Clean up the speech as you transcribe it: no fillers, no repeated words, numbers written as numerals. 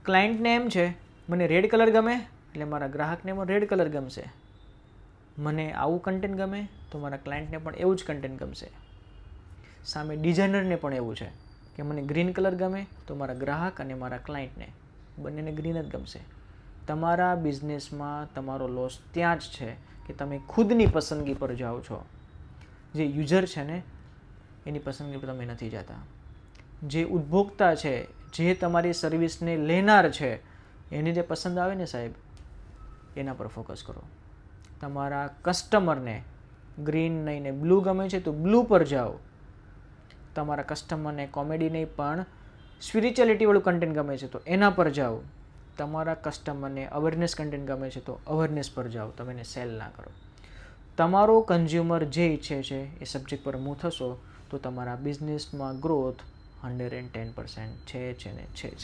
ક્લાયન્ટને એમ છે મને red colour ગમે એટલે મારા ગ્રાહકને પણ રેડ કલર ગમશે, મને આવું કન્ટેન્ટ ગમે તો મારા ક્લાયન્ટને પણ એવું જ કન્ટેન્ટ ગમશે. સામે ડિઝાઇનરને પણ એવું છે કે મને ગ્રીન કલર ગમે તો મારા ગ્રાહક અને મારા ક્લાયન્ટને બંનેને ગ્રીન જ ગમશે. તમારા બિઝનેસમાં તમારો લોસ ત્યાં જ છે કે તમે ખુદની પસંદગી પર જાઓ છો. જે યુઝર છે ને એની પસંદગી પર તમે નથી જતા. જે ઉપભોક્તા છે, જે તમારી સર્વિસને લેનાર છે, એને જે પસંદ આવે ને સાહેબ, એના પર ફોકસ કરો. તમારા કસ્ટમરને ગ્રીન નહીં ને બ્લુ ગમે છે તો બ્લુ પર જાઓ. તમારા કસ્ટમરને કોમેડી નહીં પણ સ્પિરિચ્યુઅલિટીવાળું કન્ટેન્ટ ગમે છે તો એના પર જાઓ. તમારા કસ્ટમરને અવેરનેસ કન્ટેન્ટ ગમે છે તો અવેરનેસ પર જાઓ. તમે એને સેલ ના કરો. તમારો કન્ઝ્યુમર જે ઈચ્છે છે એ સબ્જેક્ટ પર મૂવ થશો તો તમારા બિઝનેસમાં ગ્રોથ 110% છે ને છે જ.